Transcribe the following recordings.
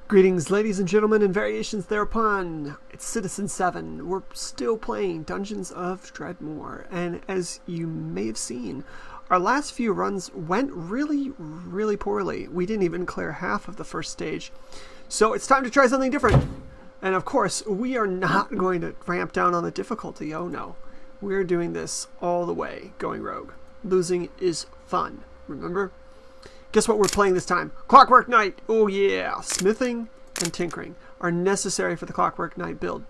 Greetings, ladies and gentlemen, and variations thereupon. It's Citizen7. We're still playing Dungeons of Dredmor, and as you may have seen, our last few runs went really poorly. We didn't even clear half of the first stage, so it's time to try something different. And of course, we are not going to ramp down on the difficulty. Oh no, we're doing this all the way, going rogue. Losing is fun, remember? Guess what we're playing this time? Clockwork Knight! Oh yeah! Smithing and tinkering are necessary for the Clockwork Knight build.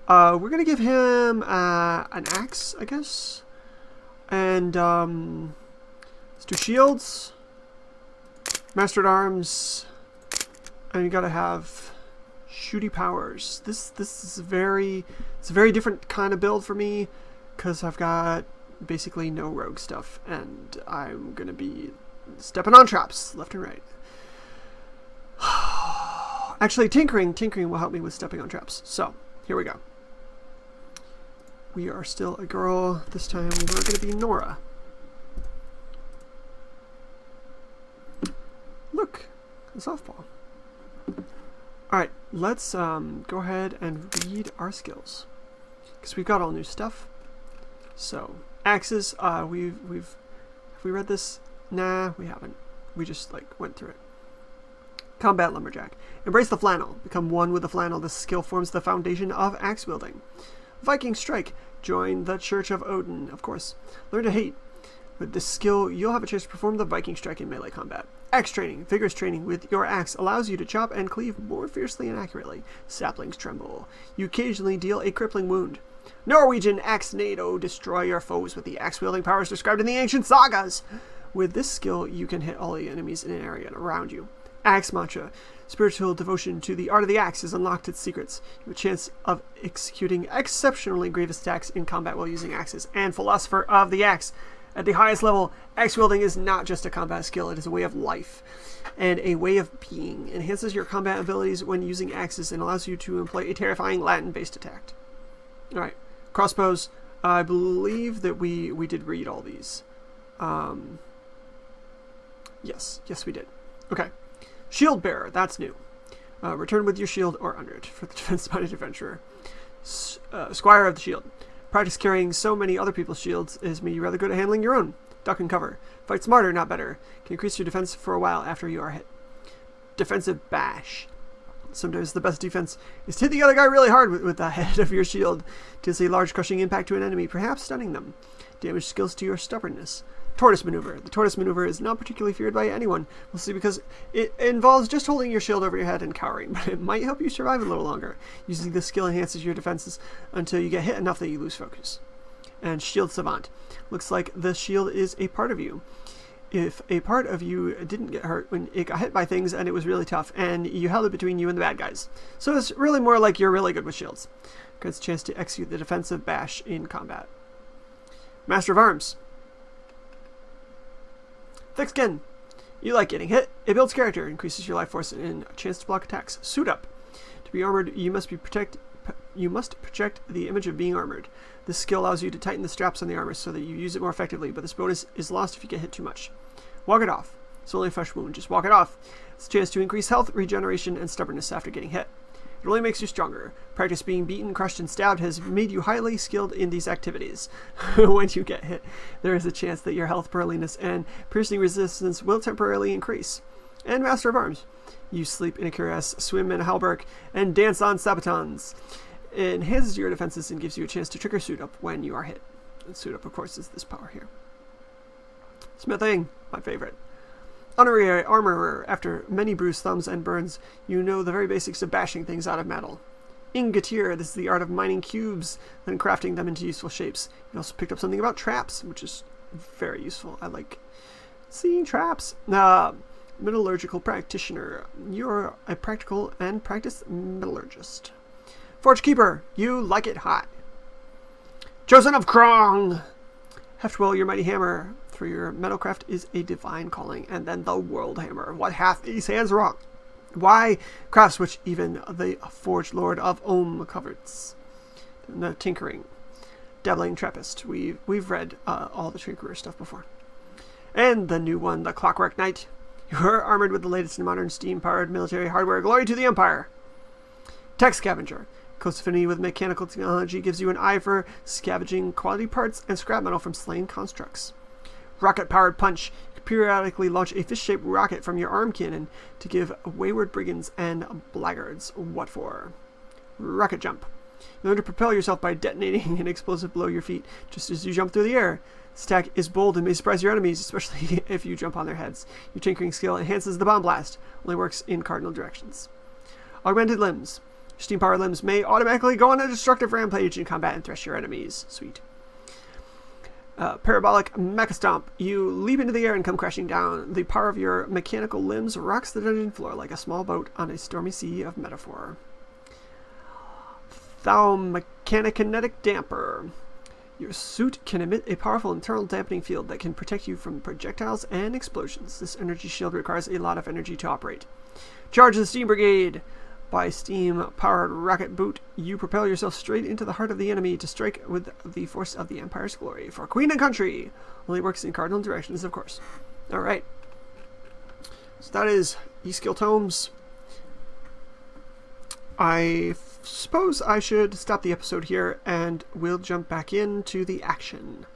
We're going to give him an axe, I guess. And let's do shields, Master at Arms, and you got to have shooty powers. This is a very different kind of build for me because I've got basically no rogue stuff, and I'm going to be stepping on traps left and right. Actually, tinkering will help me with stepping on traps. So, here we go. We are still a girl. This time we're going to be Nora. Look, a softball. Alright, let's go ahead and read our skills, because we've got all new stuff. So, axes, have we read this? Nah, we haven't. We just went through it. Combat Lumberjack. Embrace the flannel. Become one with the flannel. This skill forms the foundation of axe wielding. Viking Strike. Join the Church of Odin, of course. Learn to hate. With this skill, you'll have a chance to perform the Viking Strike in melee combat. Axe training. Vigorous training with your axe allows you to chop and cleave more fiercely and accurately. Saplings tremble. You occasionally deal a crippling wound. Norwegian Axe Nado. Destroy your foes with the axe-wielding powers described in the ancient sagas. With this skill, you can hit all the enemies in an area around you. Axe Mantra. Spiritual devotion to the art of the axe has unlocked its secrets. You have a chance of executing exceptionally grievous attacks in combat while using axes. And Philosopher of the Axe. At the highest level, axe wielding is not just a combat skill, it is a way of life and a way of being. It enhances your combat abilities when using axes and allows you to employ a terrifying Latin-based attack. Alright, crossbows. I believe that we did read all these. Yes, we did. Okay. Shield Bearer, that's new. Return with your shield or under it for the defense-minded adventurer. Squire of the Shield. Practice carrying so many other people's shields is made you rather good at handling your own. Duck and cover. Fight smarter, not better. Can increase your defense for a while after you are hit. Defensive Bash. Sometimes the best defense is to hit the other guy really hard with the head of your shield. Deals a large crushing impact to an enemy, perhaps stunning them. Damage skills to your stubbornness. Tortoise Maneuver. The Tortoise Maneuver is not particularly feared by anyone. We'll see, because it involves just holding your shield over your head and cowering, but it might help you survive a little longer. Using this skill enhances your defenses until you get hit enough that you lose focus. And Shield Savant. Looks like the shield is a part of you. If a part of you didn't get hurt when it got hit by things and it was really tough, and you held it between you and the bad guys. So it's really more like you're really good with shields. Gets a chance to execute the defensive bash in combat. Master of Arms. Thick Skin. You like getting hit. It builds character, increases your life force, and a chance to block attacks. Suit Up. To be armored, you must project the image of being armored. This skill allows you to tighten the straps on the armor so that you use it more effectively, but this bonus is lost if you get hit too much. Walk it off. It's only a fresh wound. Just walk it off. It's a chance to increase health, regeneration, and stubbornness after getting hit. It only makes you stronger. Practice being beaten, crushed, and stabbed has made you highly skilled in these activities. When you get hit, there is a chance that your health, pearliness, and piercing resistance will temporarily increase. And Master of Arms. You sleep in a cuirass, swim in a hauberk, and dance on sabatons. It enhances your defenses and gives you a chance to trigger Suit Up when you are hit. And Suit Up, of course, is this power here. Smithing, my favorite. Honorary Armorer. After many bruised thumbs and burns, you know the very basics of bashing things out of metal. Ingoteer. This is the art of mining cubes and crafting them into useful shapes. You also picked up something about traps, which is very useful. I like seeing traps. Metallurgical Practitioner. You're a practical and practiced metallurgist. Forge Keeper. You like it hot. Chosen of Krong. Heftwell, your mighty hammer. For your metalcraft is a divine calling, and then the world hammer. What hath these hands wrought? Why crafts which even the forged lord of Ohm covets? The tinkering, dabbling Trappist. We've read all the tinkerer stuff before, and the new one, the Clockwork Knight. You're armored with the latest in modern steam-powered military hardware. Glory to the Empire! Tech Scavenger. Close affinity with mechanical technology gives you an eye for scavenging quality parts and scrap metal from slain constructs. Rocket-powered punch. You periodically launch a fish-shaped rocket from your arm cannon to give wayward brigands and blackguards what for. Rocket jump. You learn to propel yourself by detonating an explosive below your feet just as you jump through the air. This attack is bold and may surprise your enemies, especially if you jump on their heads. Your tinkering skill enhances the bomb blast. Only works in cardinal directions. Augmented limbs. Your steam-powered limbs may automatically go on a destructive rampage in combat and thresh your enemies. Sweet. Parabolic Mecha Stomp. You leap into the air and come crashing down. The power of your mechanical limbs rocks the dungeon floor like a small boat on a stormy sea of metaphor. Thou Mechanikinetic Damper. Your suit can emit a powerful internal dampening field that can protect you from projectiles and explosions. This energy shield requires a lot of energy to operate. Charge the Steam Brigade! By steam-powered rocket boot, you propel yourself straight into the heart of the enemy to strike with the force of the Empire's glory. For Queen and Country! Only works in cardinal directions, of course. Alright. So that is E-Skill Tomes. I suppose I should stop the episode here, and we'll jump back into the action.